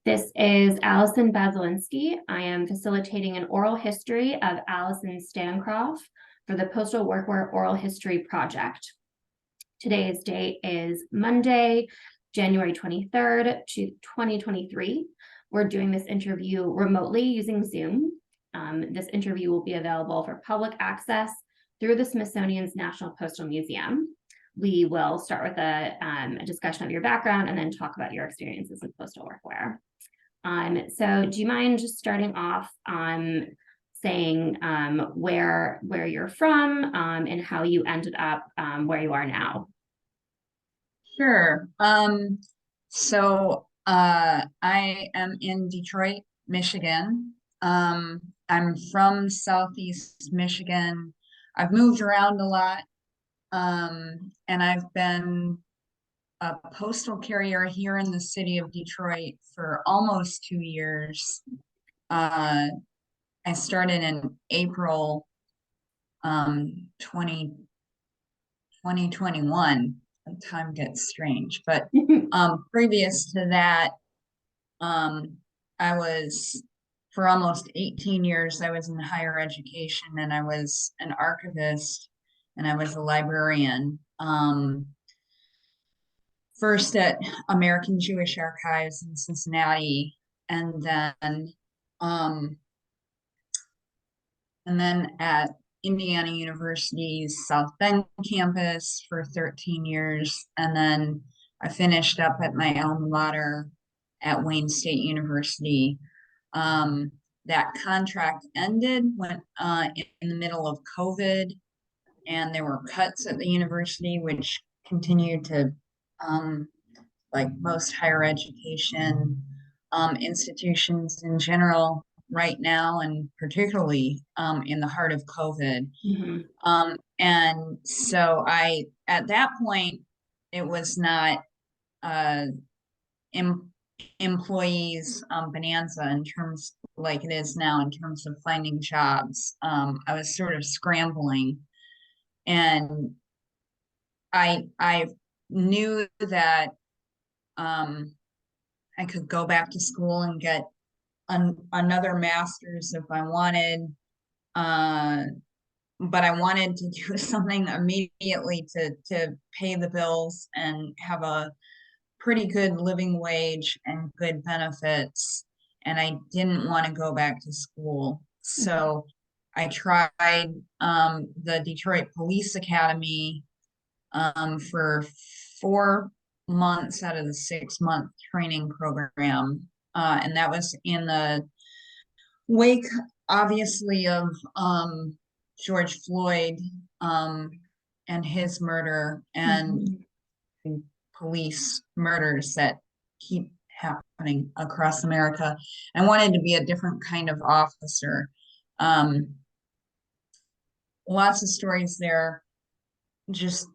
This is Allison Baselinski. I am facilitating an oral history of Allison Stancroft for the Postal Workwear Oral History Project. Today's date is Monday, January 23rd, 2023. We're doing this interview remotely using Zoom. This interview will be available for public access through the Smithsonian's National Postal Museum. We will start with a discussion of your background and then talk about your experiences with postal workwear. So do you mind just starting off saying where you're from and how you ended up where you are now? Sure. I am in Detroit, Michigan. I'm from Southeast Michigan. I've moved around a lot, and I've been a postal carrier here in the city of Detroit for almost 2 years. Uh, I started in April 20, 2021. Time gets strange, but previous to that, um, I was for almost 18 years, I was in higher education and I was an archivist and I was a librarian. First at American Jewish Archives in Cincinnati, and then um, at Indiana University's South Bend campus for 13 years. And then I finished up at my alma mater at Wayne State University. That contract ended when in the middle of COVID, and there were cuts at the university, which continued to, like most higher education institutions in general, right now, and particularly in the heart of COVID. Mhm. And so at that point, it was not uh, em- employees bonanza in terms like it is now in terms of finding jobs. I was sort of scrambling, and I knew that um, I could go back to school and get another master's if I wanted. Uh, but I wanted to do something immediately to pay the bills and have a pretty good living wage and good benefits. And I didn't want to go back to school. So I tried the Detroit Police Academy for 4 months out of the 6 month training program. And that was in the wake, obviously, of George Floyd um, and his murder and Mhm. police murders that keep happening across America. I wanted to be a different kind of officer. Um, Lots of stories there. Just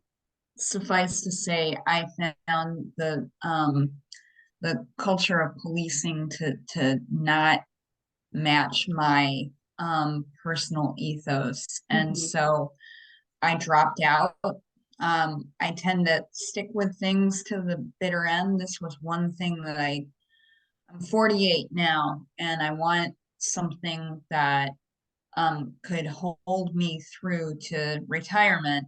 suffice to say, I found the culture of policing to not match my personal ethos. And Mhm. so I dropped out. I tend to stick with things to the bitter end. This was one thing that I'm 48 now, and I want something that could hold me through to retirement.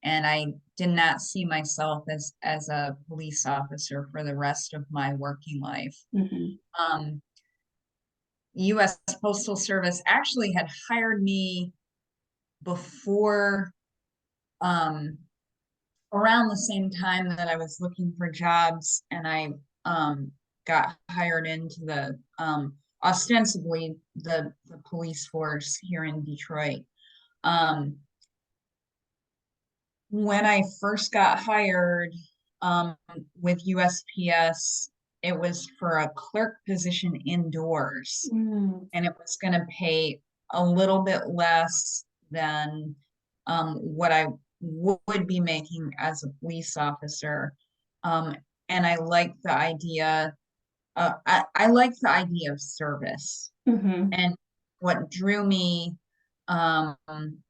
And I did not see myself as a police officer for the rest of my working life. Mhm. Um, U.S. Postal Service actually had hired me before, um, around the same time that I was looking for jobs, and I got hired into the ostensibly the police force here in Detroit. Um, when I first got hired um, with USPS, it was for a clerk position indoors, Mhm. and it was going to pay a little bit less than what I would be making as a police officer. Um, and I like the idea. I like the idea of service, Mhm. and what drew me um,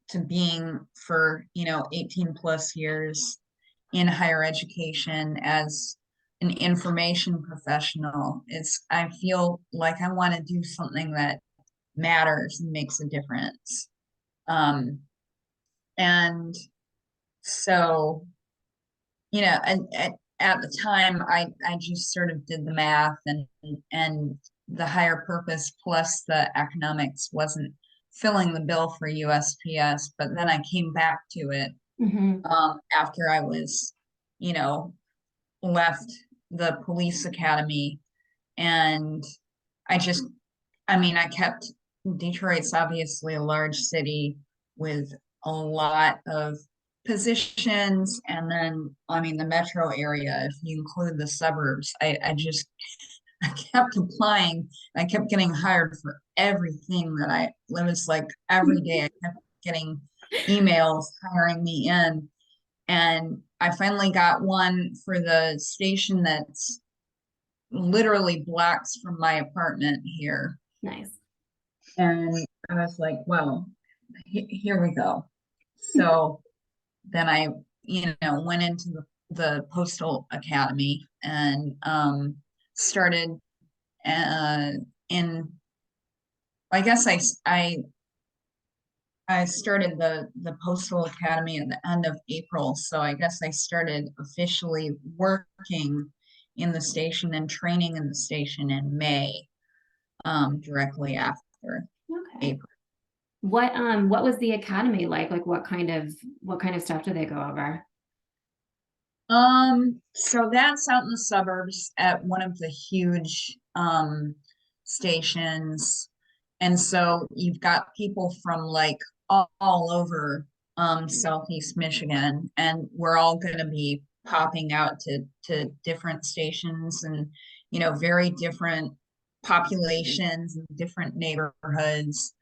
to being for 18 plus years in higher education as an information professional. I feel like I want to do something that matters and makes a difference. Um, and so, at the time, I just sort of did the math, and the higher purpose plus the economics wasn't filling the bill for USPS. But then I came back to it Mhm. after I was, you know, left the police academy, and I just, I kept Detroit's obviously a large city with a lot of positions, and then the metro area, if you include the suburbs, I kept applying. I kept getting hired for everything it was like every day I kept getting emails hiring me in. And I finally got one for the station that's literally blocks from my apartment here. Nice. And I was like, well, here we go. So then I, went into the Postal Academy and started uh, in, I guess I started the Postal Academy at the end of April. So I guess I started officially working in the station and training in the station in May, directly after Okay. April. What was the academy like? Like what kind of stuff do they go over? So that's out in the suburbs at one of the huge stations. And so you've got people from like all over Southeast Michigan, and we're all going to be popping out to different stations, and very different populations and different neighborhoods,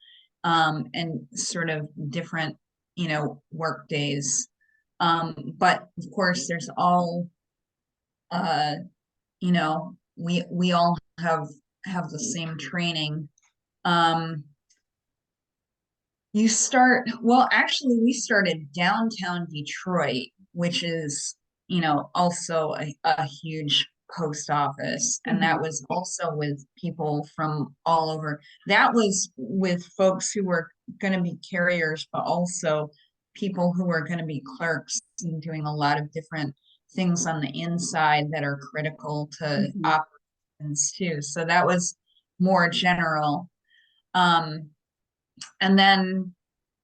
and sort of different work days. But of course, there's all uh, we all have the same training. Um, actually, we started downtown Detroit, which is, also a huge post office. And that Mhm. was also with people from all over. That was with folks who were going to be carriers, but also people who were going to be clerks and doing a lot of different things on the inside that are critical to Mhm. operations too. So that was more general. Um, and then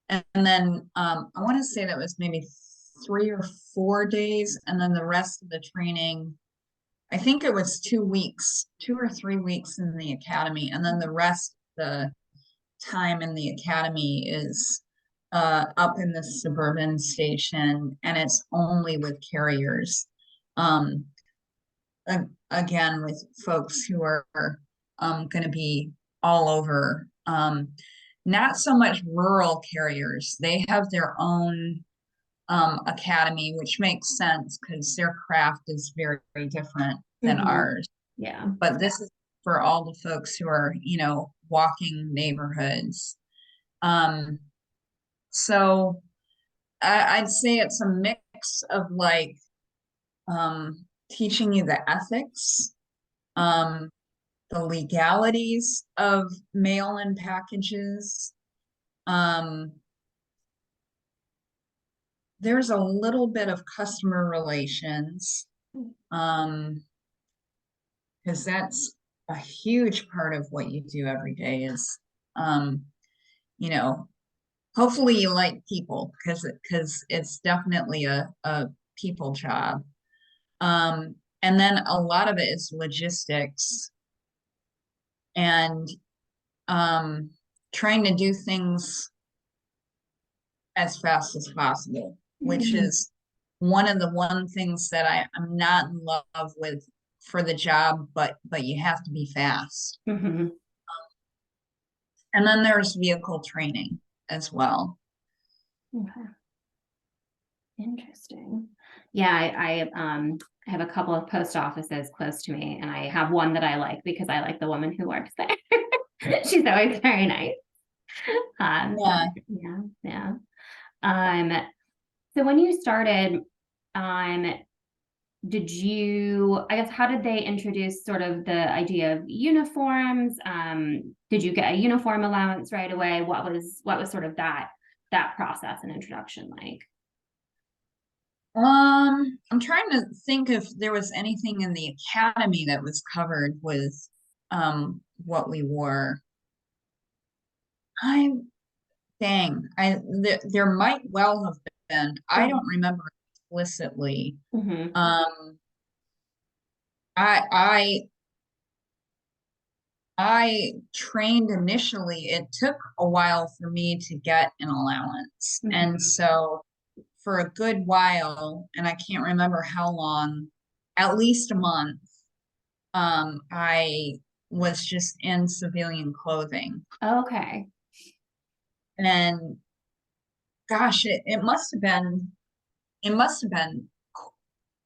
I want to say that was maybe 3 or 4 days, and then the rest of the training, I think it was 2 weeks, 2 or 3 weeks in the academy, and then the rest of the time in the academy is up in the suburban station, and it's only with carriers. Um, Again, with folks who are going to be all over. Not so much rural carriers. They have their own academy, which makes sense because their craft is very, very different than Mhm. ours. Yeah. But this is for all the folks who are, walking neighborhoods. Um, so I'd say it's a mix of like teaching you the ethics, um, the legalities of mail-in packages. Um, there's a little bit of customer relations, um, because that's a huge part of what you do every day is, um, you know, hopefully you like people because it's definitely a people job. And then a lot of it is logistics and um, trying to do things as fast as possible, which Mhm. is one things that I'm not in love with for the job, but you have to be fast. Mhm. And then there's vehicle training as well. Okay. Interesting. Yeah, I have a couple of post offices close to me, and I have one that I like because I like the woman who works there. She's always very nice. Yeah. Yeah, yeah. Um, so when you started, um, did you, I guess, how did they introduce sort of the idea of uniforms? Did you get a uniform allowance right away? What was sort of that process and introduction like? I'm trying to think if there was anything in the academy that was covered with what we wore. I dang, there might well have been. I don't remember explicitly. Mm-hmm. Um, I I trained initially. It took a while for me to get an allowance. And Mm-hmm. so for a good while, and I can't remember how long, at least a month, I was just in civilian clothing. Okay. And gosh, it must have been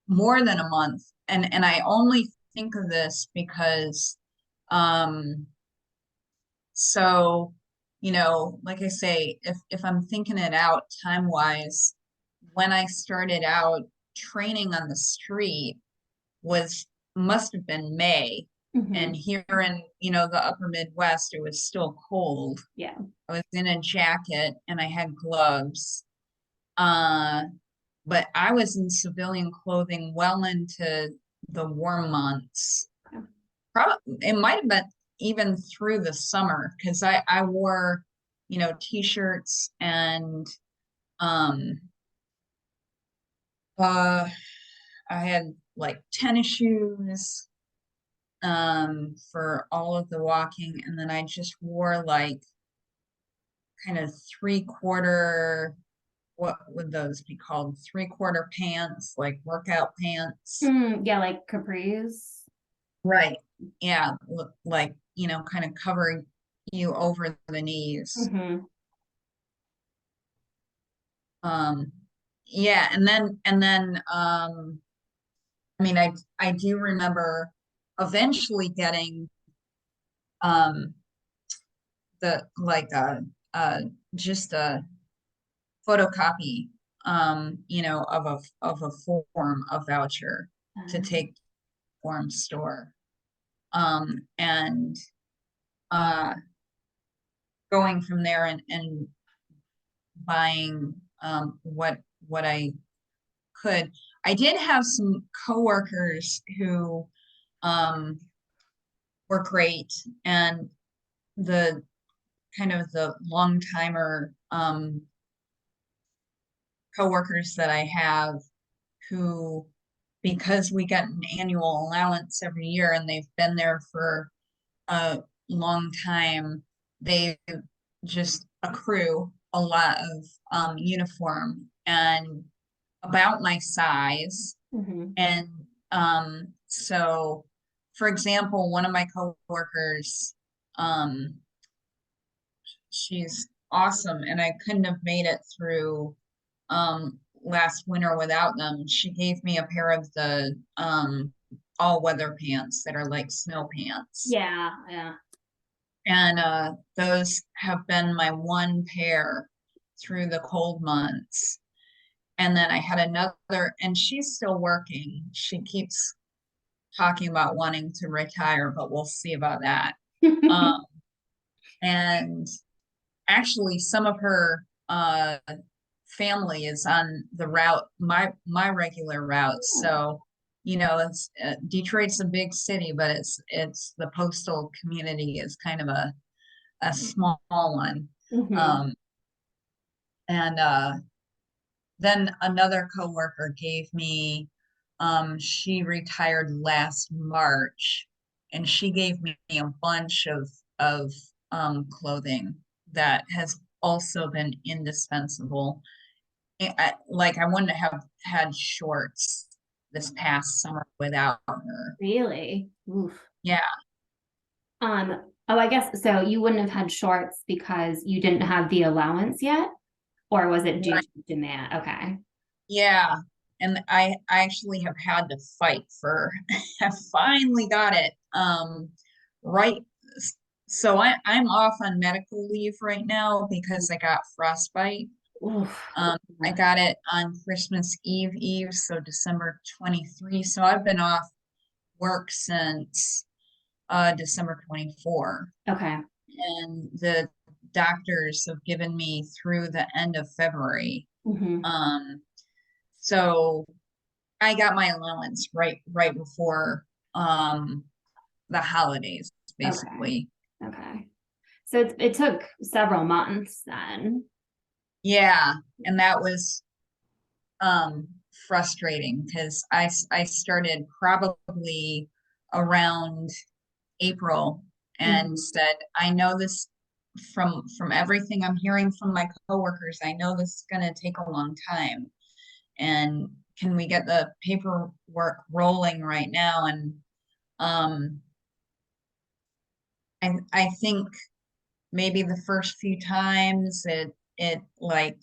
more than a month. And I only think of this because um so like I say, if I'm thinking it out time wise, when I started out training on the street was must have been May. Mm-hmm. And here in, the upper Midwest, it was still cold. Yeah. I was in a jacket and I had gloves. Uh, but I was in civilian clothing well into the warm months. Okay. Probably it might have been even through the summer because I wore, t-shirts and um uh I had like tennis shoes for all of the walking, and then I just wore like kind of three-quarter, what would those be called? Three-quarter pants, like workout pants. Yeah, like capris. Right. Yeah, like, kind of covering you over the knees. Mm-hmm. Um, yeah, and then I mean I do remember eventually getting um the like uh just a photocopy of a form, a voucher to take form store. And uh going from there and buying what I could. I did have some coworkers who um were great, and the kind of the long timer coworkers that I have who, because we get an annual allowance every year and they've been there for a long time, they just accrue a lot of uniform and about my size. Mm-hmm. And so, for example, one of my coworkers, um, she's awesome, and I couldn't have made it through last winter without them. She gave me a pair of the all weather pants that are like snow pants. Yeah, yeah. And those have been my one pair through the cold months. And then I had another, and she's still working. She keeps talking about wanting to retire, but we'll see about that. Um, and actually, some of her family is on the route, my regular route. So, it's Detroit's a big city, but it's the postal community is kind of a small one. Mm-hmm. Um, and then another coworker gave me, she retired last March, and she gave me a bunch of clothing that has also been indispensable. Like I wouldn't have had shorts this past summer without her. Really? Oof. Yeah, Oh, I guess so. You wouldn't have had shorts because you didn't have the allowance yet, or was it due right. to demand? Okay. Yeah. And I actually have had to fight for I finally got it. Right. So I'm off on medical leave right now because I got frostbite. Oof. I got it on Christmas Eve, so December 23. So I've been off work since December 24. Okay. And the doctors have given me through the end of February. Hmm. Um, so I got my allowance right before the holidays, Okay. basically. Okay. So it took several months then. Yeah, and that was um frustrating because I started probably around April and Mhm. said, I know this from everything I'm hearing from my coworkers, I know this is going to take a long time. And can we get the paperwork rolling right now? And um, I think maybe the first few times it like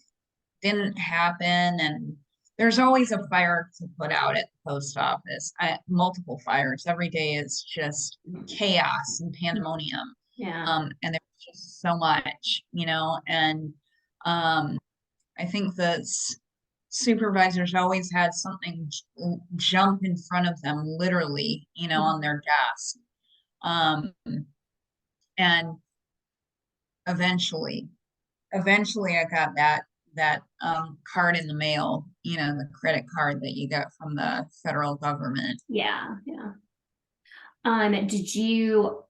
didn't happen, and there's always a fire to put out at the post office. Multiple fires every day is just chaos and pandemonium. Yeah. And there's just so much, and um, I think the supervisors always had something jump in front of them, literally, on their desk. Um, and eventually, eventually I got that card in the mail, the credit card that you get from the federal government. Yeah. Yeah.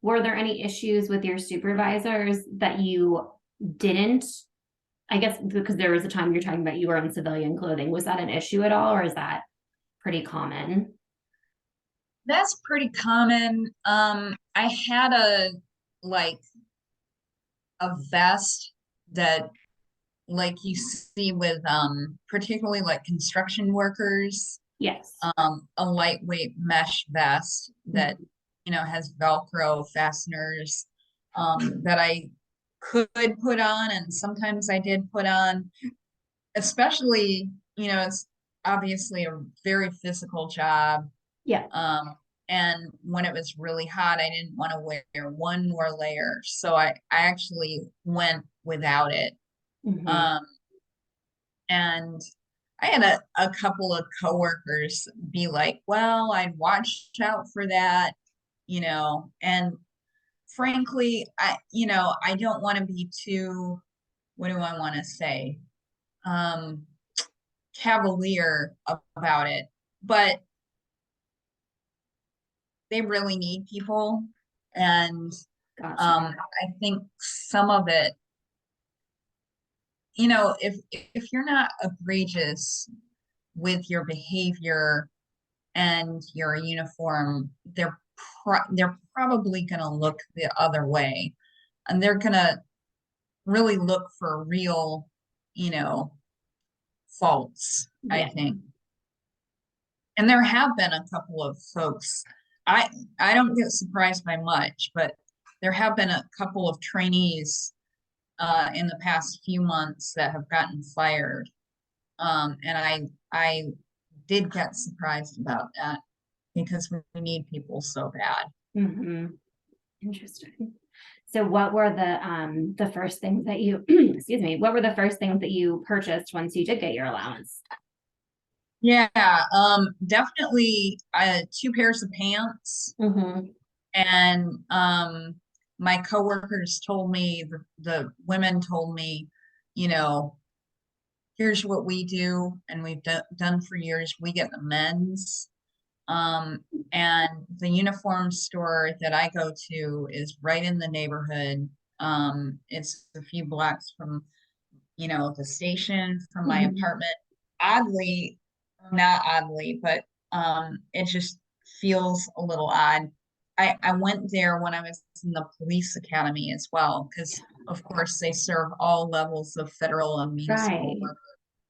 Were there any issues with your supervisors that you didn't, I guess, because there was a time you're talking about you were in civilian clothing. Was that an issue at all, or is that pretty common? That's pretty common. I had like a vest that like you see with particularly like construction workers, Yes. a lightweight mesh vest that Mhm. has Velcro fasteners that I could put on, and sometimes I did put on, especially, it's obviously a very physical job. Yeah. Um, and when it was really hot, I didn't want to wear one more layer. So I actually went without it. Hmm. Um, and I had a couple of coworkers be like, well, I'd watch out for that, and frankly, I don't want to be too, what do I want to say? Um, cavalier about it, but they really need people. And Gotcha. I think some of it, if you're not egregious with your behavior and your uniform, they're probably going to look the other way, and they're going to really look for real, you know, faults, I Yeah. think. And there have been a couple of folks. I I don't get surprised by much, but there have been a couple of trainees in the past few months that have gotten fired. And I did get surprised about that because we need people so bad. Hmm. Interesting. So what were the first things that you excuse me, what were the first things that you purchased once you did get your allowance? Yeah, definitely two pairs of pants. Hmm. And my coworkers told me, the women told me, you know, here's what we do, and we've done for years. We get the men's. And the uniform store that I go to is right in the neighborhood. It's a few blocks from, the station, from my Hmm. apartment. Oddly, not oddly, but it just feels a little odd. I went there when I was in the police academy as well, because of course they serve all levels of federal and municipal Right. work.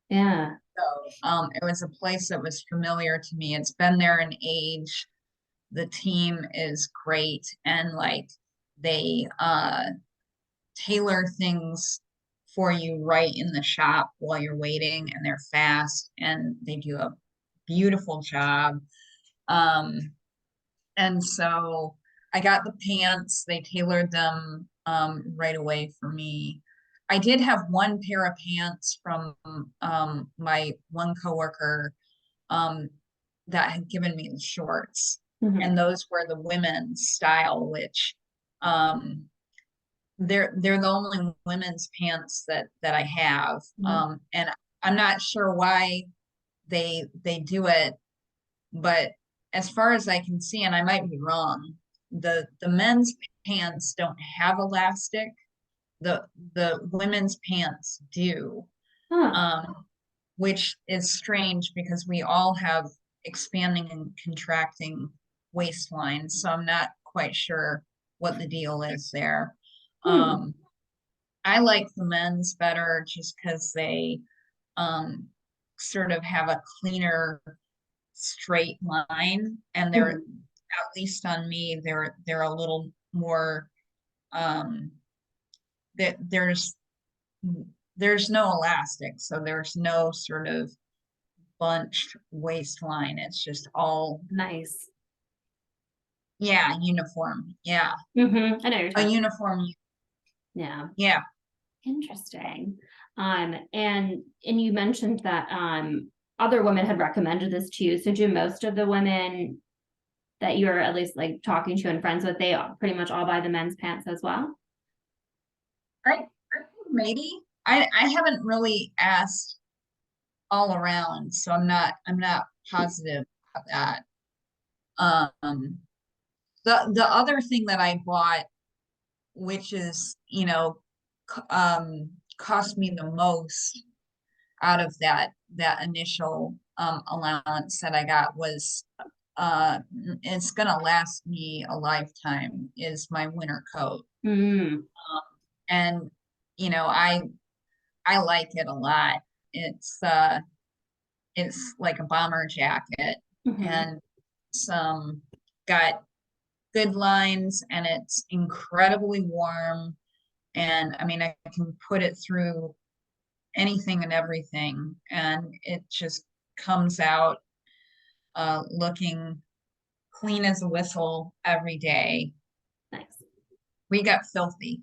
Yeah. So it was a place that was familiar to me. It's been there an age. The team is great, and like they tailor things for you right in the shop while you're waiting, and they're fast and they do a beautiful job. Um, and so I got the pants, they tailored them right away for me. I did have one pair of pants from my one coworker that had given me the shorts, Mhm. and those were the women's style, which um they're the only women's pants that I have. Mhm. And I'm not sure why they do it, but as far as I can see, and I might be wrong, the men's pants don't have elastic. The women's pants do, Huh. um, which is strange because we all have expanding and contracting waistlines. So I'm not quite sure what the deal is there. Hmm. Um, I like the men's better just because they um, sort of have a cleaner straight line, and they're, Mhm. at least on me, they're a little more um that there's no elastic, so there's no sort of bunched waistline. It's just all, Nice. yeah, uniform. Yeah. I know you're A talking. uniform. Yeah. Yeah. Interesting. And you mentioned that other women had recommended this to you. So do most of the women that you're at least like talking to and friends with, they pretty much all buy the men's pants as well? I think maybe I haven't really asked all around, so I'm not positive about that. Um, the other thing that I bought, which is, cost me the most out of that initial allowance that I got, was it's gonna last me a lifetime, is my winter coat. Mm. And I like it a lot. It's like a bomber jacket, Hmm. and some got good lines, and it's incredibly warm. And I mean, I can put it through anything and everything, and it just comes out looking clean as a whistle every day. Nice. We got filthy.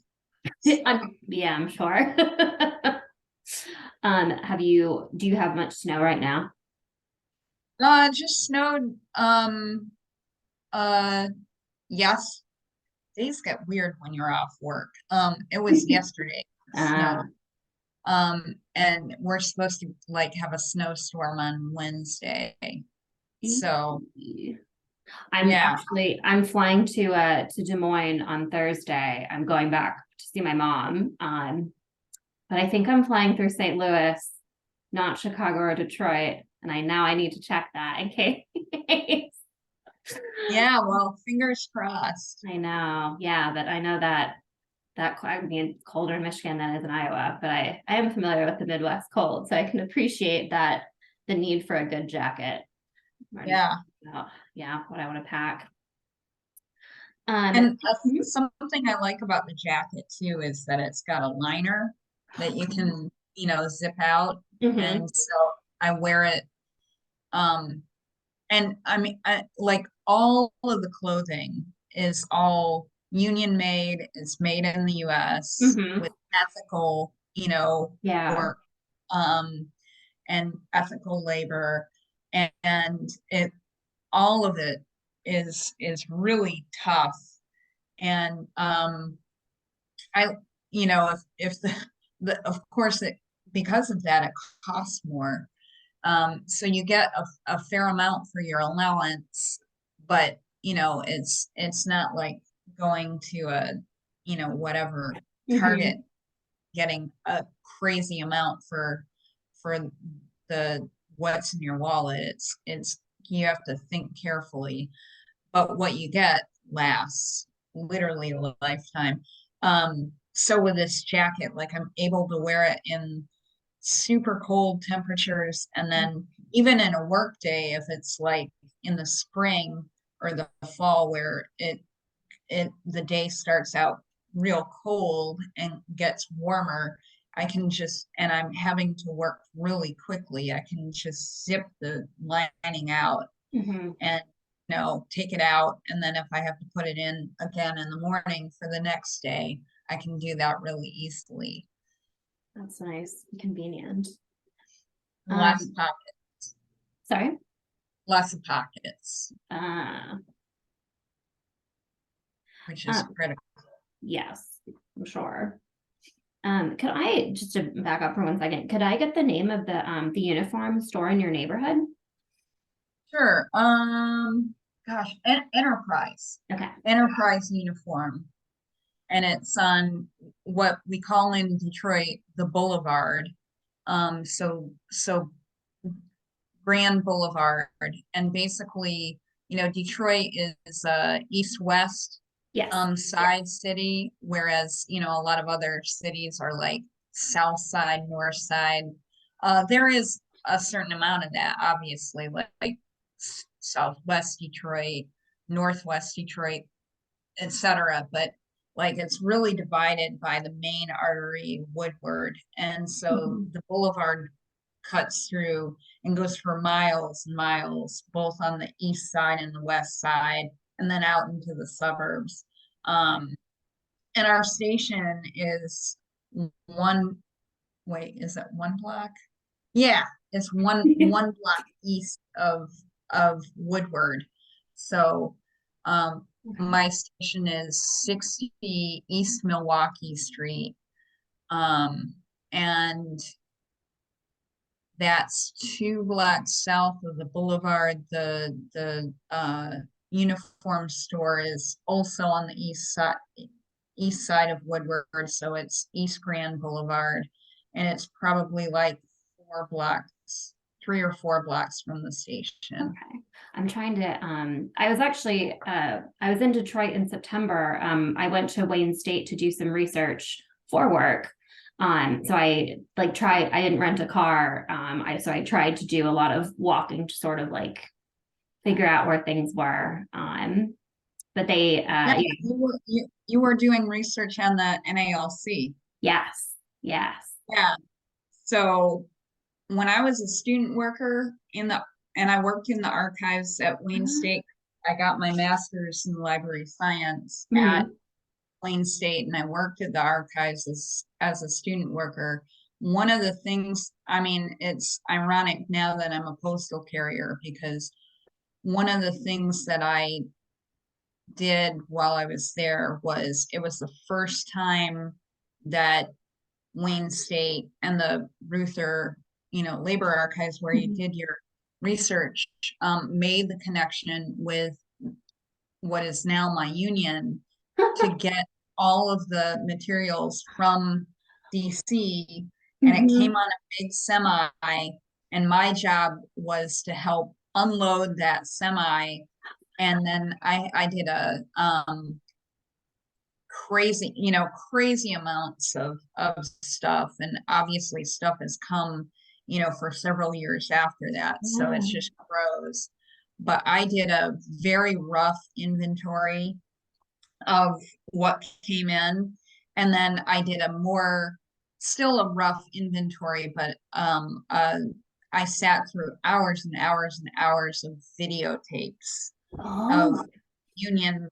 Yeah, I'm sure. Do you have much snow right now? Just snowed. Uh, yes, days get weird when you're off work. It was yesterday, it snowed. Uh, And we're supposed to like have a snowstorm on Wednesday. So yeah. I'm flying to Des Moines on Thursday. I'm going back to see my mom. But I think I'm flying through St. Louis, not Chicago or Detroit. And I need to check that in case. Yeah, well, fingers crossed. I know. Yeah, but I know that I mean it's colder in Michigan than it is in Iowa, but I am familiar with the Midwest cold, so I can appreciate that the need for a good jacket. I'm already Yeah. thinking about, yeah, what I want to pack. And Mhm. something I like about the jacket too is that it's got a liner that you can, zip out. Mhm. And so I wear it. Um, and I mean, like all of the clothing is all union made. It's made in the US Mhm. with ethical, Yeah. work, um, and ethical labor. And it all of it is really tough. And I, if of course it, because of that, it costs more. So you get a fair amount for your allowance, but it's not like going to a, whatever Target, Mhm. getting a crazy amount for the what's in your wallet. It's you have to think carefully, but what you get lasts literally a lifetime. So with this jacket, like I'm able to wear it in super cold temperatures, and then even in a work day, if it's like in the spring or the fall where the day starts out real cold and gets warmer, I can just, and I'm having to work really quickly, I can just zip the lining out Mhm. and take it out. And then if I have to put it in again in the morning for the next day, I can do that really easily. That's nice, convenient. Lots of Sorry. lots of pockets, Uh, which is critical. yes, I'm sure. Could I just to back up for 1 second? Could I get the name of the uniform store in your neighborhood? Sure. Gosh, Enterprise. Okay. Enterprise uniform. And it's on what we call in Detroit the Boulevard. So Grand Boulevard. And basically, Detroit is east-west Yes. side city, whereas, a lot of other cities are like south side, north side. There is a certain amount of that, obviously, like southwest Detroit, northwest Detroit, etc. But like it's really divided by the main artery, Woodward. And so Mhm. the boulevard cuts through and goes for miles and miles, both on the east side and the west side, and then out into the suburbs. Um, and our station is one, wait, is it one block? Yeah, it's one block east of Woodward. So Okay. my station is 60 East Milwaukee Street. And that's 2 blocks south of the boulevard. The uniform store is also on the east side of Woodward, so it's East Grand Boulevard, and it's probably like 4 blocks, 3 or 4 blocks from the station. Okay. I'm trying to I was actually I was in Detroit in September. I went to Wayne State to do some research for work. So I like tried I didn't rent a car. I tried to do a lot of walking to sort of like figure out where things were. But they Yeah, yeah, you were doing research on the NALC. yes, yes. Yeah. So when I was a student worker and I worked in the archives at Wayne State, I got my master's in library science at Mhm. Wayne State, and I worked at the archives as a student worker. One of the things, I mean, it's ironic now that I'm a postal carrier because one of the things that I did while I was there was it was the first time that Wayne State and the Ruther, labor archives where you Mhm. did your research, made the connection with what is now my union to get all of the materials from DC, and it came Mhm. on a big semi, and my job was to help unload that semi. And then I did a crazy amounts of stuff, and obviously stuff has come, for several years after that, so Yeah. it's just grows. But I did a very rough inventory of what came in, and then I did a more still a rough inventory, but I sat through hours and hours and hours of videotapes of Oh. union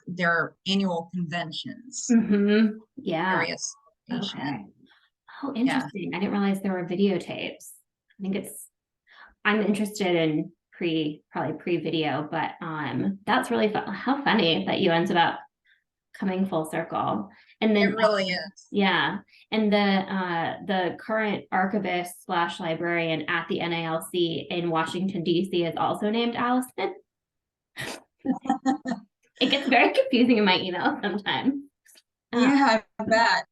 their annual conventions, Mhm. Yeah. various Okay. station. Oh, Yeah. interesting. I didn't realize there were videotapes. I think I'm interested in probably pre-video, but that's really fun. How funny that you ended up coming full circle. And It then really is. yeah, and the current archivist slash librarian at the NALC in Washington, DC is also named Allison. It gets very confusing in my email sometimes. Uh, Yeah, I bet.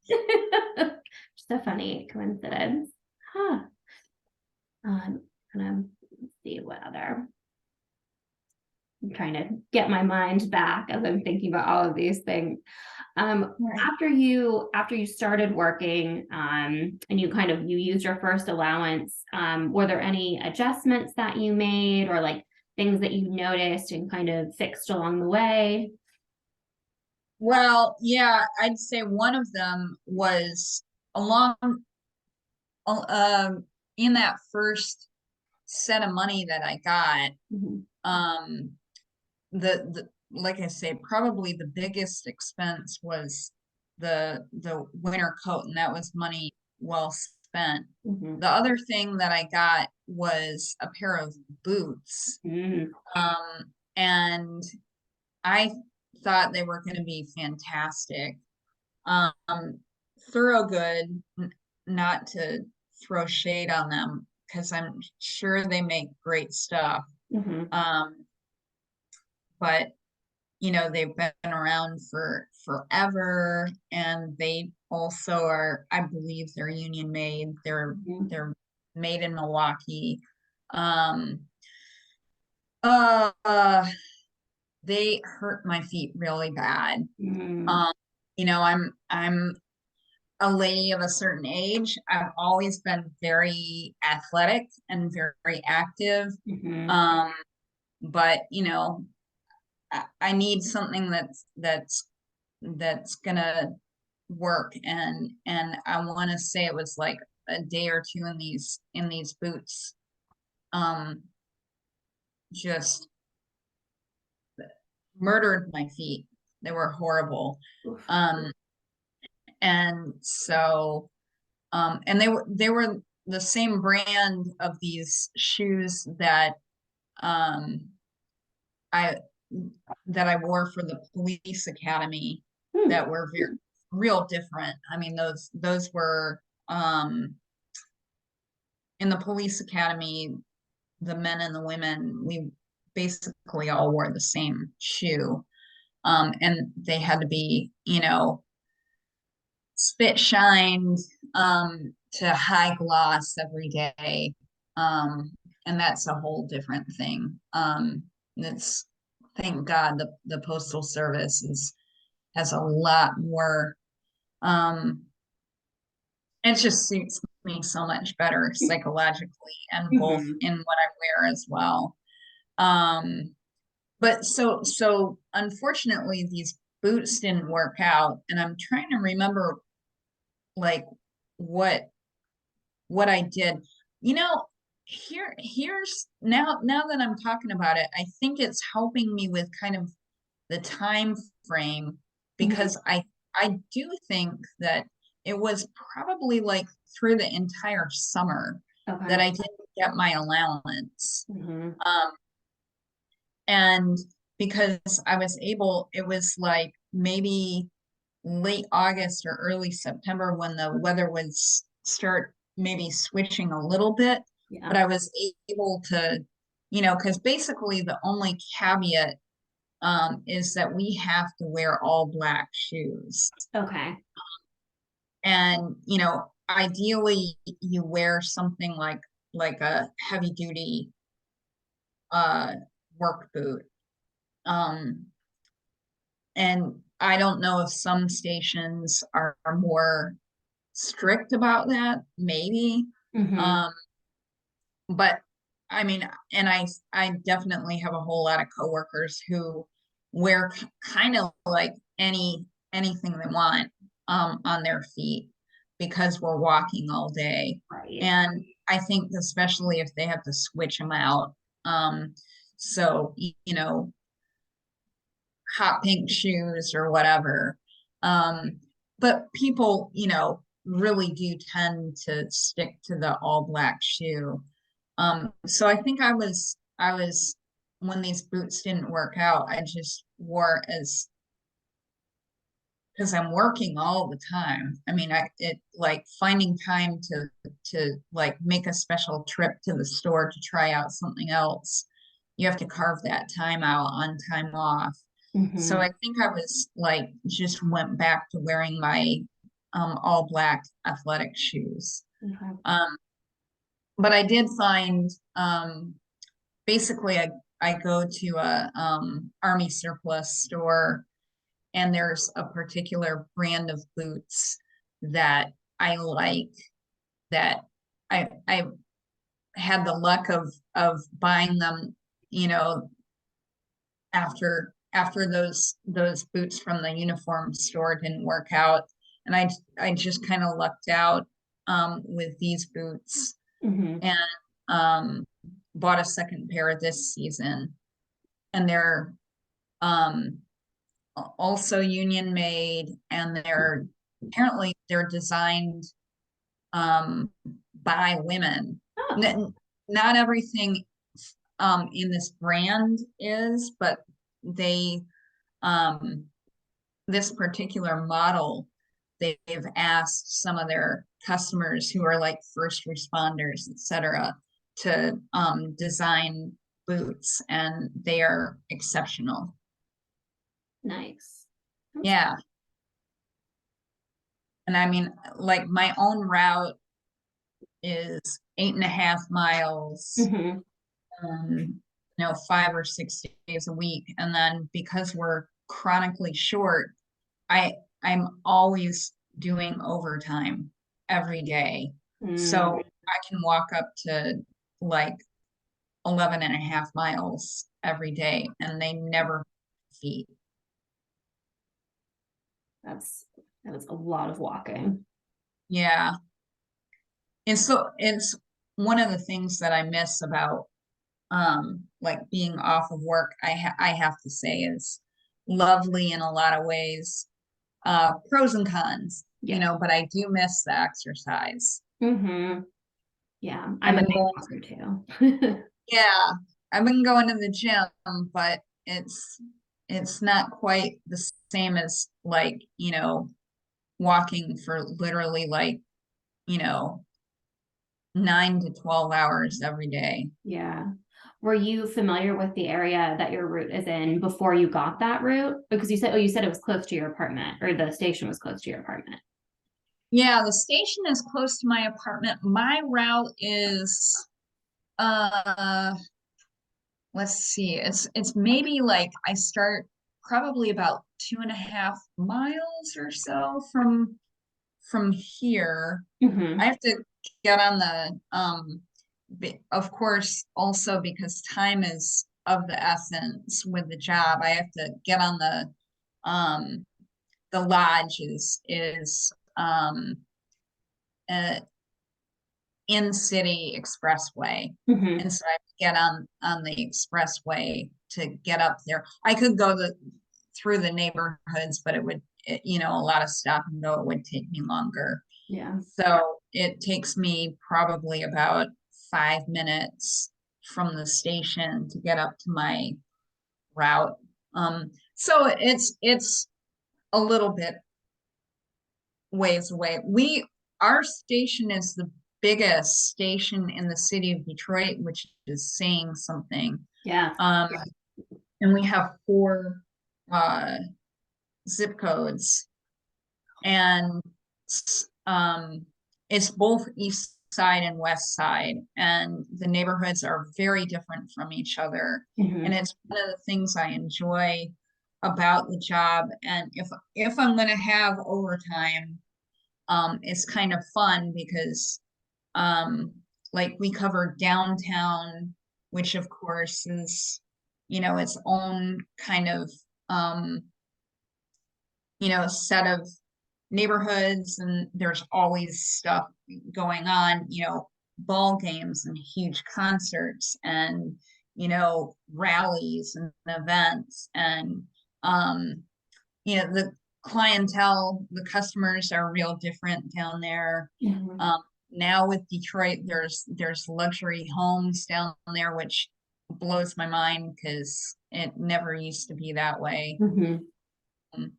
just a funny coincidence. Huh. Gonna see what other. I'm trying to get my mind back as I'm thinking about all of these things. Right. After you started working, and you used your first allowance, were there any adjustments that you made or like things that you noticed and kind of fixed along the way? Well, yeah, I'd say one of them was along in that first set of money that I got. Mhm. um the like I say, probably the biggest expense was the winter coat, and that was money well spent. Mhm. The other thing that I got was a pair of boots. Mm. And I thought they were going to be fantastic. Um, Thorogood, not to throw shade on them, because I'm sure they make great stuff. Mhm. Um, but they've been around for forever, and they also are, I believe they're union made. Mhm. They're made in Milwaukee. Um, uh, uh, they hurt my feet really bad. Mm. Um, I'm a lady of a certain age. I've always been very athletic and very active. Mhm. Um, but I need something that's gonna work, and I want to say it was like a day or two in these boots. Um, just murdered my feet. They were horrible. Oof. Um, and so and they were the same brand of these shoes um I that I wore for the police academy, Hmm. that were very real different. I mean, those were in the police academy, the men and the women, we basically all wore the same shoe. And they had to be, spit shined, to high gloss every day. Um, and that's a whole different thing. It's Thank God the Postal Service has a lot more. Um, it just suits me so much better psychologically, and both Mhm. in what I wear as well. Um, but so unfortunately, these boots didn't work out, and I'm trying to remember like what I did. You know, here's now that I'm talking about it, I think it's helping me with kind of the time frame, Mhm. because I do think that it was probably like through the entire summer that Okay. I didn't get my allowance. Mhm. Um, and because it was like maybe late August or early September when the weather would start maybe switching a little bit, but Yeah. I was able to, because basically the only caveat is that we have to wear all black shoes. Okay. And, ideally you wear something like a heavy duty uh work boot. Um, and I don't know if some stations are more strict about that, maybe. Mhm. Um, but I mean, and I definitely have a whole lot of coworkers who wear kind of like anything they want on their feet, because we're walking all day. Right. And I think especially if they have to switch them out. So hot pink shoes or whatever. Um, but people, really do tend to stick to the all black shoe. So I think I was when these boots didn't work out, I just wore as because I'm working all the time. I mean, it like finding time to like make a special trip to the store to try out something else. You have to carve that time out on time off. So I Mhm. think I was like just went back to wearing my all black athletic shoes. Okay. Um, but I did find basically I go to a army surplus store, and there's a particular brand of boots that I like, that I had the luck of buying them, you know, after those boots from the uniform store didn't work out, and I just kind of lucked out with these boots, Mhm. and um bought a second pair this season, and they're um also union made, and they're apparently they're designed by women. Oh, Not everything in this brand is, but they um this particular model, they've asked some of their customers who are like first responders, etc., to design boots, and they are exceptional. nice. That's Yeah. And I mean, like my own route is 8.5 miles, hmm 5 or 6 days a week. And then because we're chronically short, I I'm always doing overtime every day. Mm, So I can walk up to like 11.5 miles every day, and they never feet. that was a lot of walking. Yeah. And so it's one of the things that I miss about like being off of work, I have to say is lovely in a lot of ways. Pros and cons, Yeah. but I do miss the exercise. hmm Yeah. I've I'm a been big going walker too. Yeah, I've been going to the gym, but it's not quite the same as like, walking for literally like, you know, 9 to 12 hours every day. Yeah. Were you familiar with the area that your route is in before you got that route? Because you said it was close to your apartment, or the station was close to your apartment. Yeah, the station is close to my apartment. My route is uh let's see, it's maybe like I start probably about 2.5 miles or so from here. I hmm have to get on the of course, also because time is of the essence with the job, I have to get on um the lodge is uh in city expressway. hmm And so I have to get on the expressway to get up there. I could go through the neighborhoods, but a lot of stop and go, it would take me longer. Yeah. So it takes me probably about 5 minutes from the station to get up to my route. So it's a little bit ways away. Our station is the biggest station in the city of Detroit, which is saying something. Yeah. Um, and we have 4 zip codes, and um, it's both east side and west side, and the neighborhoods are very different from each other. And hmm it's one of the things I enjoy about the job. And if I'm going to have overtime, it's kind of fun because um, like we cover downtown, which of course is, its own kind of um, set of neighborhoods, and there's always stuff going on, ball games and huge concerts and, rallies and events. And, um, the clientele, the customers are real different down there. hmm Um, Now with Detroit, there's luxury homes down there, which blows my mind because it never used to be that way. hmm Um,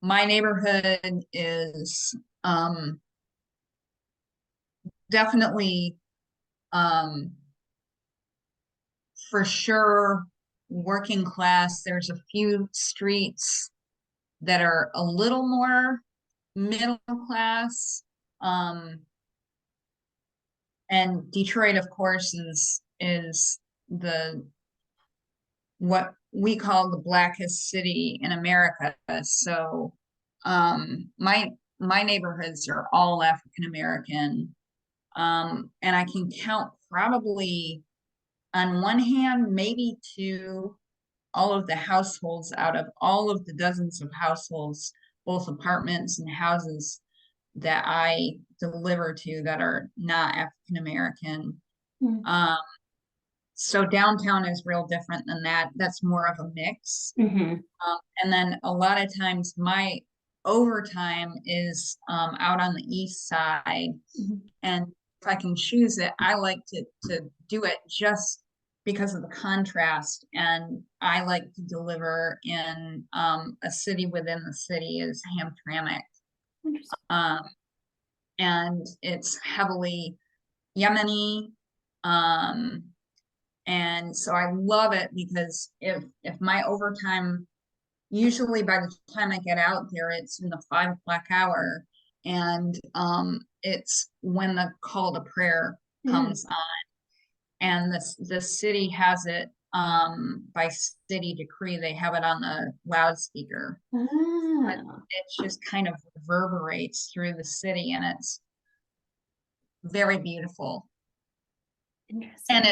my neighborhood is definitely um, for sure working class. There's a few streets that are a little more middle class. Um, and Detroit, of course, is the what we call the blackest city in America. So my neighborhoods are all African American. And I can count probably on one hand, maybe two, all of the households out of all of the dozens of households, both apartments and houses that I deliver to that are not African American. Um, So downtown is real different than that. That's more of a mix. Hmm. And then a lot of times my overtime is out on the east side. And if I can choose it, I like to do it just because of the contrast. And I like to deliver in a city within the city is Hamtramck. Interesting. Um, and it's heavily Yemeni. Um, and so I love it because if my overtime, usually by the time I get out there, it's in the 5 o'clock hour, and it's when the call to prayer Yeah. comes on, and the city has it by city decree, they have it on the loudspeaker. But Ah, it just kind of reverberates through the city, and it's very beautiful. And interesting.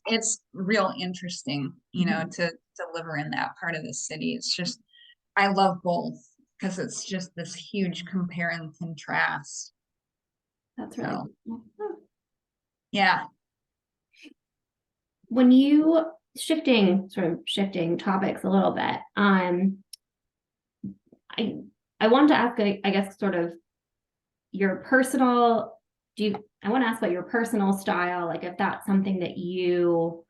it's real interesting, Mhm. to deliver in that part of the city. It's just I love both because it's just this huge compare and contrast. That's really So cool. yeah. When you shifting topics a little bit, I I want to ask, I guess, sort of your personal, I want to ask about your personal style, like if that's something that you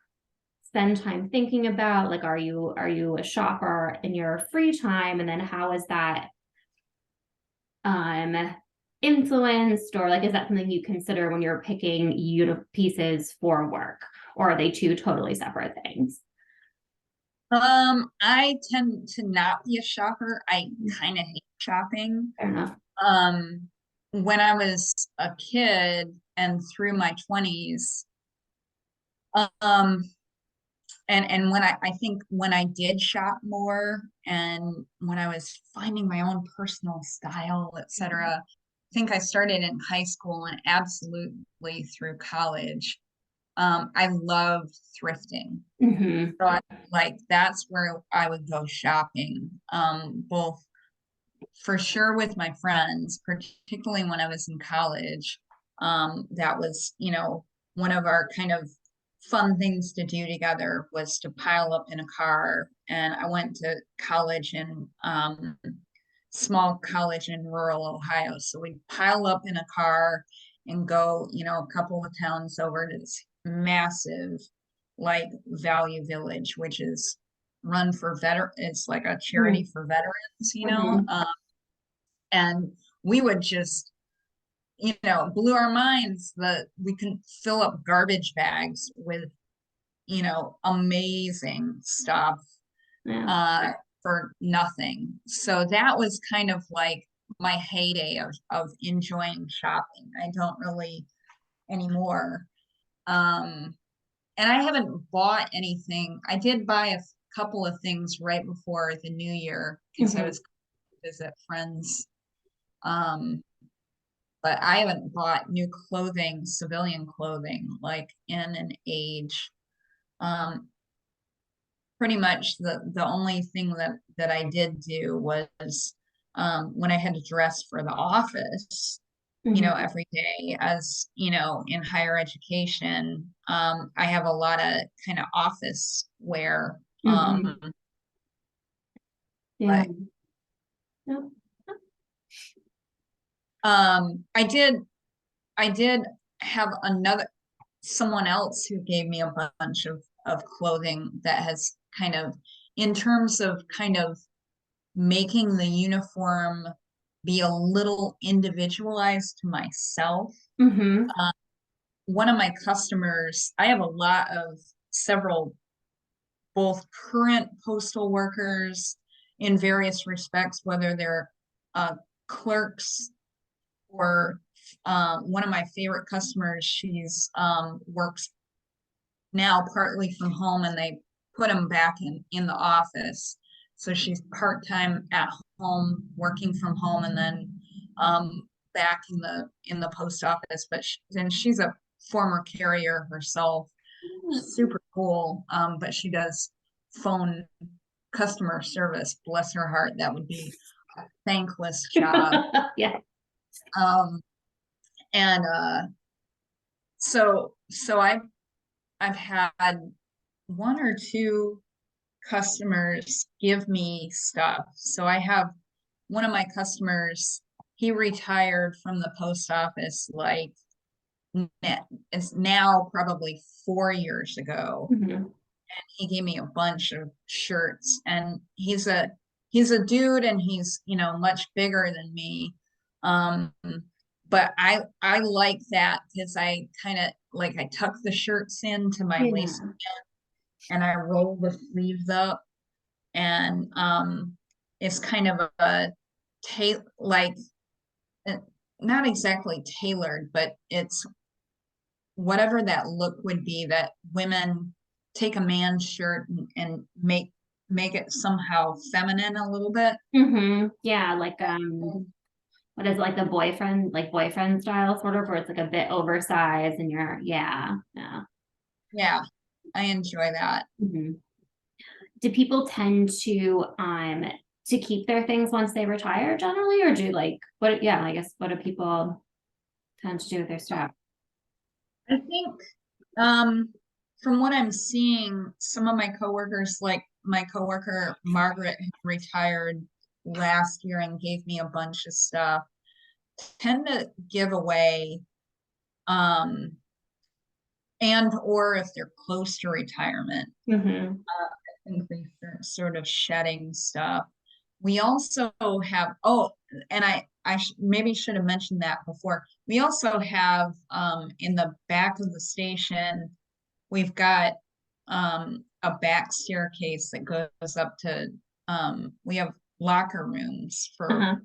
spend time thinking about, like are you a shopper in your free time, and then how is that um influenced, or like is that something you consider when you're picking pieces for work, or are they two totally separate things? I tend to not be a shopper. I kind of hate shopping. Fair enough. Um, when I was a kid and through my 20s, um, and when I think when I did shop more and when I was finding my own personal style, etc., I think I started in high school and absolutely through college. I loved thrifting. Hmm. So like that's where I would go shopping. Both for sure with my friends, particularly when I was in college. That was, one of our kind of fun things to do together was to pile up in a car. And I went to college in small college in rural Ohio. So we'd pile up in a car and go, a couple of towns over to this massive, like Value Village, which is run for it's like a charity for veterans, Hmm. and we would just, blew our minds that we can fill up garbage bags with, amazing stuff Yeah. uh, for nothing. So that was kind of like my heyday of enjoying shopping. I don't really anymore. Um, and I haven't bought anything. I did buy a couple of things right before the new year because I Hmm. was going to visit friends. Um, but I haven't bought new clothing, civilian clothing, like in an age. Um, Pretty much the only thing that I did do was when I had to dress for the office, Hmm. every day as, in higher education, I have a lot of kind of office wear. Hmm. Yeah. But Yep. I did have another someone else who gave me a bunch of clothing that has kind of, in terms of kind of making the uniform be a little individualized to myself. Hmm. Uh, One of my customers, I have a lot of several, both current postal workers in various respects, whether they're clerks or one of my favorite customers, she's works now partly from home and they put them back in the office. So she's part-time at home, working from home, and then back in the post office. But then she's a former carrier herself, super cool. But she does phone customer service. Bless her heart, that would be a thankless job. Yeah. Um, and so I I've had one or two customers give me stuff. So I have one of my customers, he retired from the post office like it's now probably 4 years ago. Mhm. He gave me a bunch of shirts, and he's a dude, and he's, much bigger than me. Um, but I like that because I kind of like I tuck the shirts into my waist Yeah. and I roll the sleeves up, and it's kind of a like uh, not exactly tailored, but it's whatever that look would be that women take a man's shirt and make it somehow feminine a little bit. Yeah, like what is it, like the boyfriend style sort of, where it's like a bit oversized and you're, yeah, yeah. Yeah, I enjoy that. Mhm. Do people tend to keep their things once they retire generally, or do like what, yeah, I guess what do people tend to do with their stuff? I think from what I'm seeing, some of my coworkers, like my coworker Margaret, who retired last year and gave me a bunch of stuff, tend to give away, um, and or if they're close to retirement, Mm-hmm. I think they start sort of shedding stuff. We also have, oh, and I maybe should have mentioned that before. We also have in the back of the station, we've got a back staircase that goes up to we have locker rooms for Uh-huh.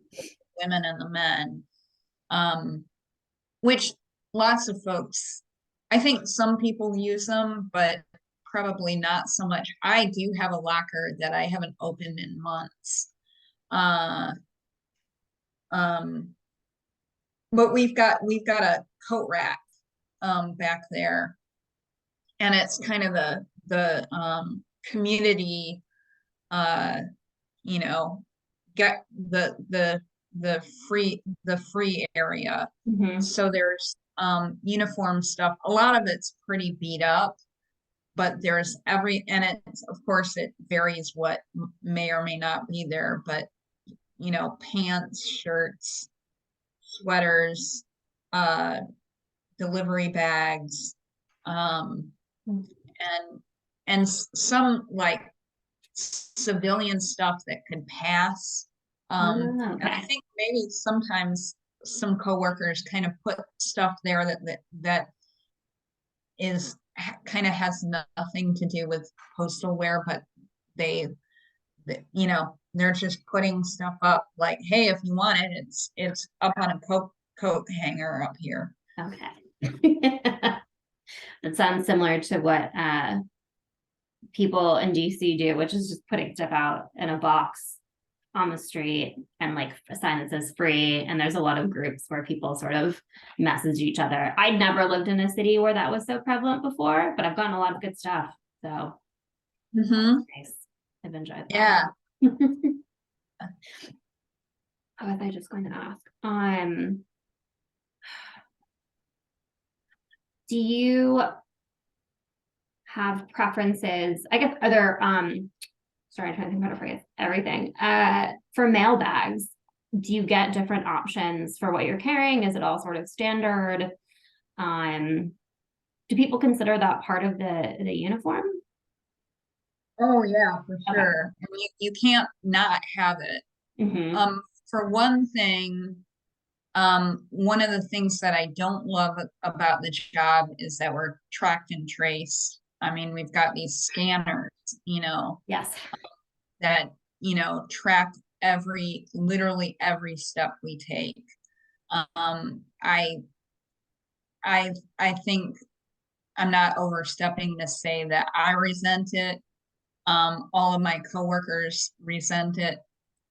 women and the men, um, which lots of folks, I think some people use them, but probably not so much. I do have a locker that I haven't opened in months. Uh, um, but we've got a coat rack back there, and it's kind of the community, uh you know get the free area. Mm-hmm. So there's uniform stuff. A lot of it's pretty beat up, but there's and it's, of course, it varies what may or may not be there, but pants, shirts, sweaters, uh delivery bags, um and some like civilian stuff that could pass. Oh, And I okay. think maybe sometimes some coworkers kind of put stuff there that is kind of has nothing to do with postal wear, but they, they're just putting stuff up like, hey, if you want it, it's up on a coat hanger up here. Okay. It sounds similar to what people in DC do, which is just putting stuff out in a box on the street and like a sign that says free. And there's a lot of groups where people sort of message each other. I never lived in a city where that was so prevalent before, but I've gotten a lot of good stuff. So Mm-hmm. nice. I've enjoyed that. Yeah. What was I just going to ask? Do you have preferences? I guess are there sorry, I'm trying to think how to phrase everything. For mail bags, do you get different options for what you're carrying? Is it all sort of standard? Um, do people consider that part of the uniform? Oh yeah, for Okay. sure. I mean, you can't not have it. Mm-hmm. For one thing, one of the things that I don't love about the job is that we're tracked and traced. I mean, we've got these scanners, Yes. that, track literally every step we take. Um, I, I think I'm not overstepping to say that I resent it. All of my coworkers resent it.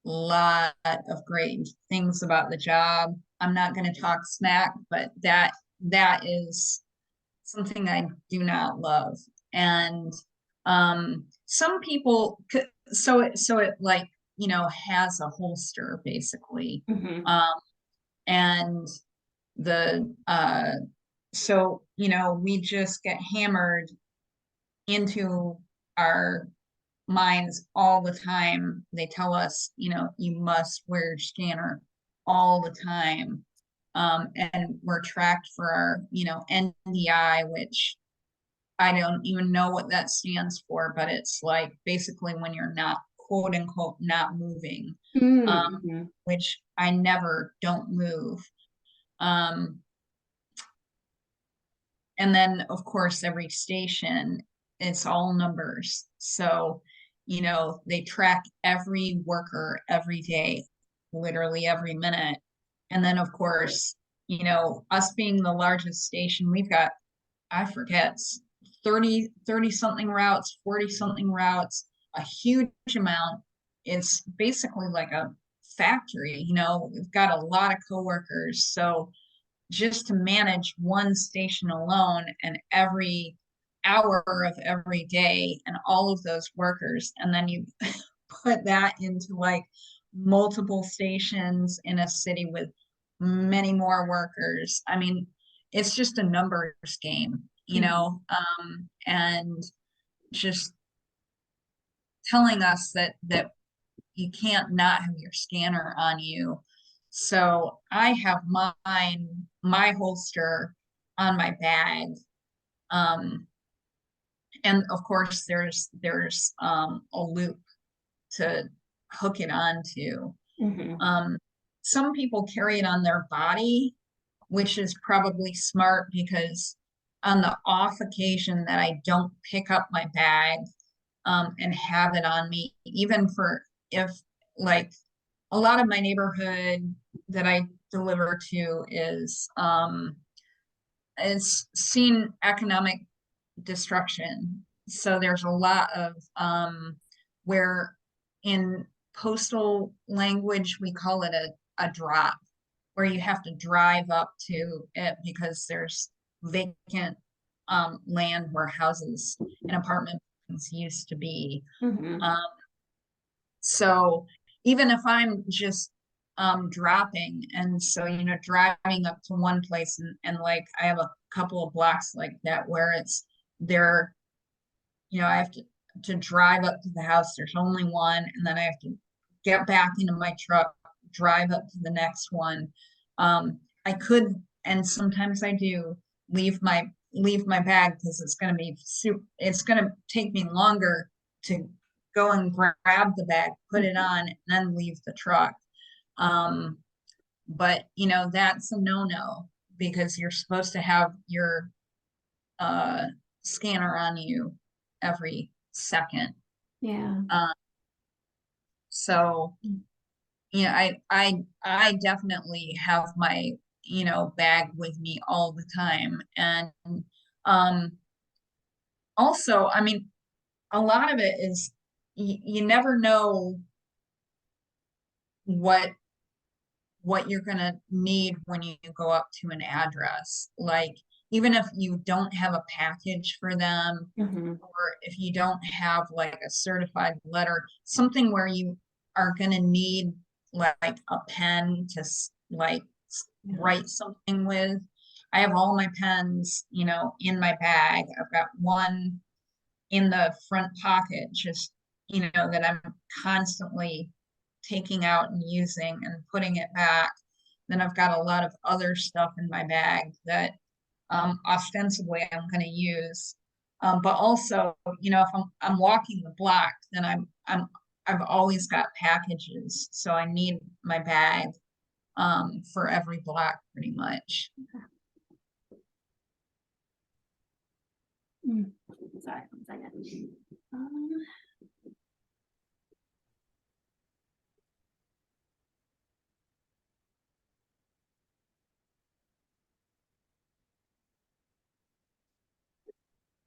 Lot of great things about the job. I'm not going to talk smack, but that is something I do not love. And some people so it like, has a holster basically. Mm-hmm. Um and the so we just get hammered into our minds all the time. They tell us, you must wear your scanner all the time. And we're tracked for our, NDI, which I don't even know what that stands for, but it's like basically when you're not, quote unquote, not moving, Mm-hmm. which I never don't move. Um, and then, of course, every station, it's all numbers. So, they track every worker every day, literally every minute. And then, of course, us being the largest station, we've got, I forget, 30 something routes, 40 something routes, a huge amount. It's basically like a factory, we've got a lot of coworkers. So just to manage one station alone and every hour of every day and all of those workers, and then you put that into like multiple stations in a city with many more workers. I mean, it's just a numbers game, and just telling us that you can't not have your scanner on you. So I have my holster on my bag. Um, and of course there's a loop to hook it onto. Mm-hmm. Some people carry it on their body, which is probably smart because on the off occasion that I don't pick up my bag and have it on me, even for if like a lot of my neighborhood that I deliver to is seen economic destruction. So there's a lot of where in postal language we call it a drop, where you have to drive up to it because there's vacant land where houses and apartments used to be. Mm-hmm. Um, so even if I'm just dropping, and so driving up to one place, and like I have a couple of blocks like that where it's there, I have to drive up to the house. There's only one, and then I have to get back into my truck, drive up to the next one. I could, and sometimes I do, leave my bag because it's gonna take me longer to go and grab the bag, put it on, and then leave the truck. But that's a no-no because you're supposed to have your uh scanner on you every second. Yeah. So I definitely have my bag with me all the time. And um also, I mean, a lot of it is you never know what you're going to need when you go up to an address. Like, even if you don't have a package for them, Mm-hmm. or if you don't have like a certified letter, something where you are going to need like a pen to like Yeah. write something with. I have all my pens, in my bag. I've got one in the front pocket, just, that I'm constantly taking out and using and putting it back. Then I've got a lot of other stuff in my bag that ostensibly I'm going to use. But also, if I'm walking the block, then I've always got packages, so I need my bag for every block pretty much. Sorry, 1 second. Um,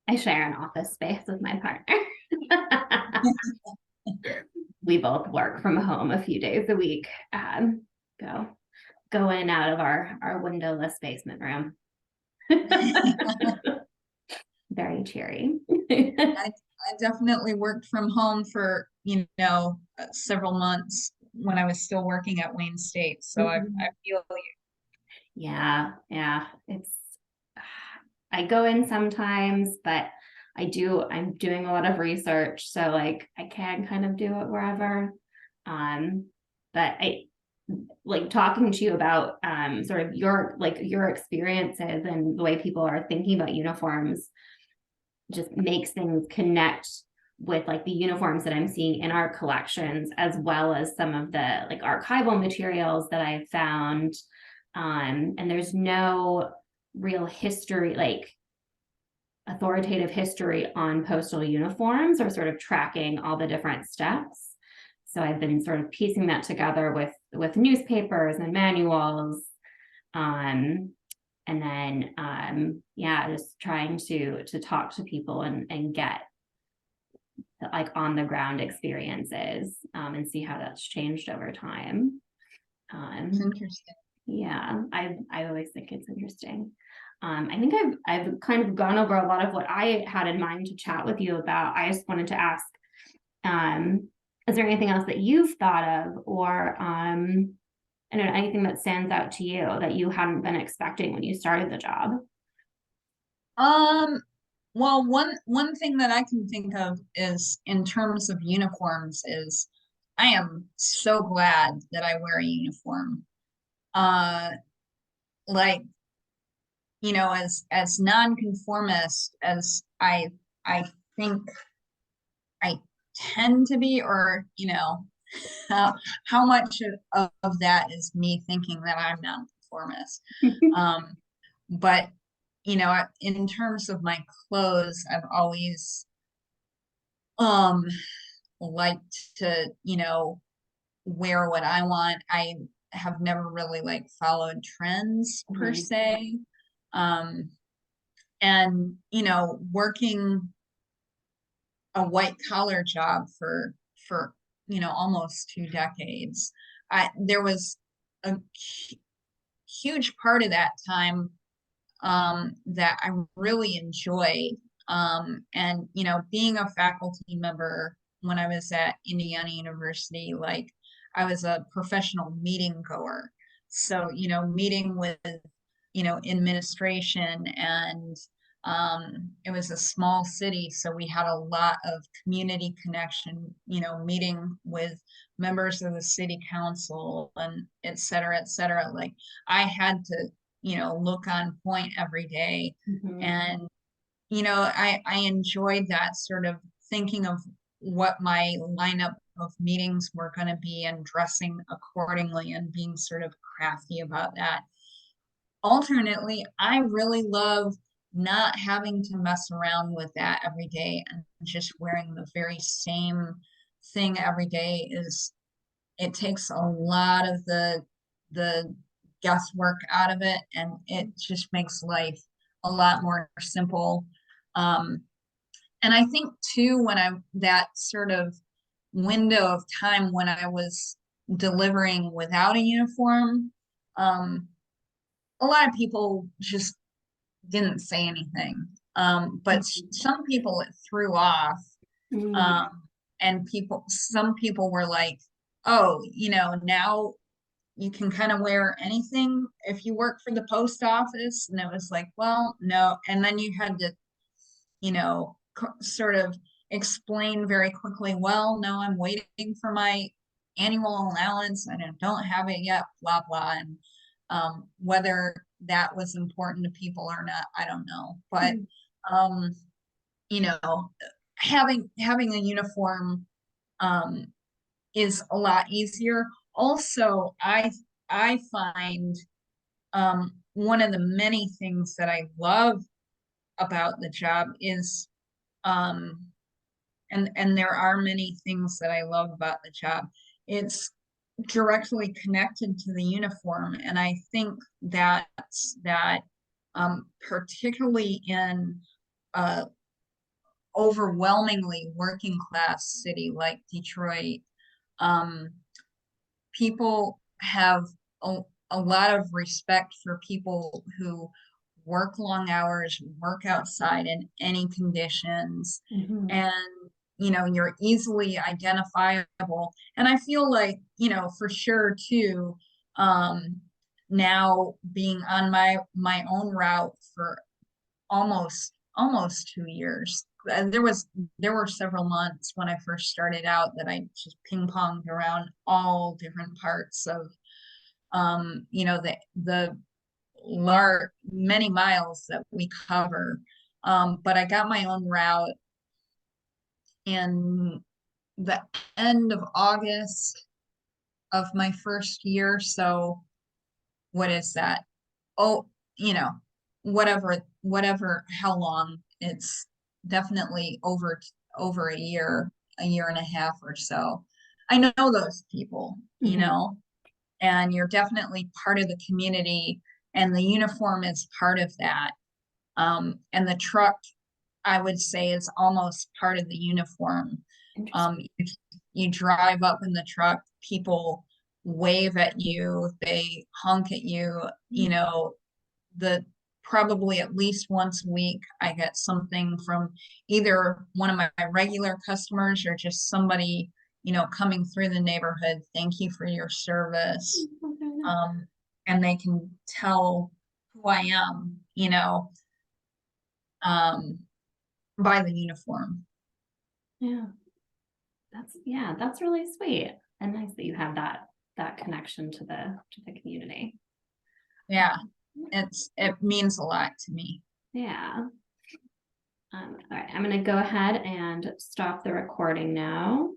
I share an office space with my partner. We both work from home a few days a week. Go go in and out of our windowless basement room. Very cheery. I definitely worked from home for several months when I was still working at Wayne State, so I feel you. Yeah, yeah. I go in sometimes, but I'm doing a lot of research, so like I can kind of do it wherever. But I like talking to you about sort of your experiences and the way people are thinking about uniforms just makes things connect with like the uniforms that I'm seeing in our collections, as well as some of the like archival materials that I've found. And there's no real history, like authoritative history on postal uniforms or sort of tracking all the different steps. So I've been sort of piecing that together with newspapers and manuals. And then yeah, just trying to talk to people and get like on the ground experiences and see how that's changed over time. It's interesting. Yeah, I always think it's interesting. I think I've kind of gone over a lot of what I had in mind to chat with you about. I just wanted to ask, is there anything else that you've thought of, or I don't know, anything that stands out to you that you hadn't been expecting when you started the job? Well, one thing that I can think of is in terms of uniforms is I am so glad that I wear a uniform. Uh, like, as nonconformist as I think I tend to be, or how much of that is me thinking that I'm nonconformist. Um, but in terms of my clothes, I've always um liked to, wear what I want. I have never really like followed trends per Mhm. se. Um, and working a white collar job for almost 2 decades, there was a huge part of that time that I really enjoyed. And being a faculty member when I was at Indiana University, like I was a professional meeting goer. So, meeting with, administration, and it was a small city, so we had a lot of community connection, meeting with members of the city council and et cetera, et cetera. Like I had to, look on point every day. Mhm. And, I enjoyed that sort of thinking of what my lineup of meetings were going to be and dressing accordingly and being sort of crafty about that. Alternately, I really love not having to mess around with that every day and just wearing the very same thing every day. It takes a lot of the guesswork out of it, and it just makes life a lot more simple. Um, and I think too, when I that sort of window of time when I was delivering without a uniform, um, a lot of people just didn't say anything. But Mhm. some people it threw off. Mhm. Um, and some people were like, oh, now you can kind of wear anything if you work for the post office. And it was like, well, no. And then you had to, sort of explain very quickly, well, no, I'm waiting for my annual allowance. I don't have it yet, blah, blah. And whether that was important to people or not, I don't know. But, Mhm. um, you know, having a uniform um, is a lot easier. Also, I find one of the many things that I love about the job is um, and there are many things that I love about the job. It's directly connected to the uniform, and I think that particularly in a overwhelmingly working class city like Detroit, um, people have a, a lot of respect for people who work long hours, work outside in any conditions, Mhm. and you're easily identifiable. And I feel like, for sure too, um, now being on my own route for almost 2 years, there were several months when I first started out that I just ping ponged around all different parts of, the many miles that we cover. But I got my own route in the end of August of my first year. So what is that? Oh, how long. It's definitely over a year and a half or so. I know those people, Mhm. and you're definitely part of the community, and the uniform is part of that. And the truck, I would say, is almost part of the uniform. Interesting. You drive up in the truck, people wave at you, they honk at you, the probably at least once a week I get something from either one of my regular customers or just somebody, coming through the neighborhood. Thank you for your service. Okay. Um, and they can tell who I am, um, by the uniform. Yeah, that's really sweet and nice that you have that connection to the community. Yeah, it means a lot to me. Yeah. All right, I'm gonna go ahead and stop the recording now.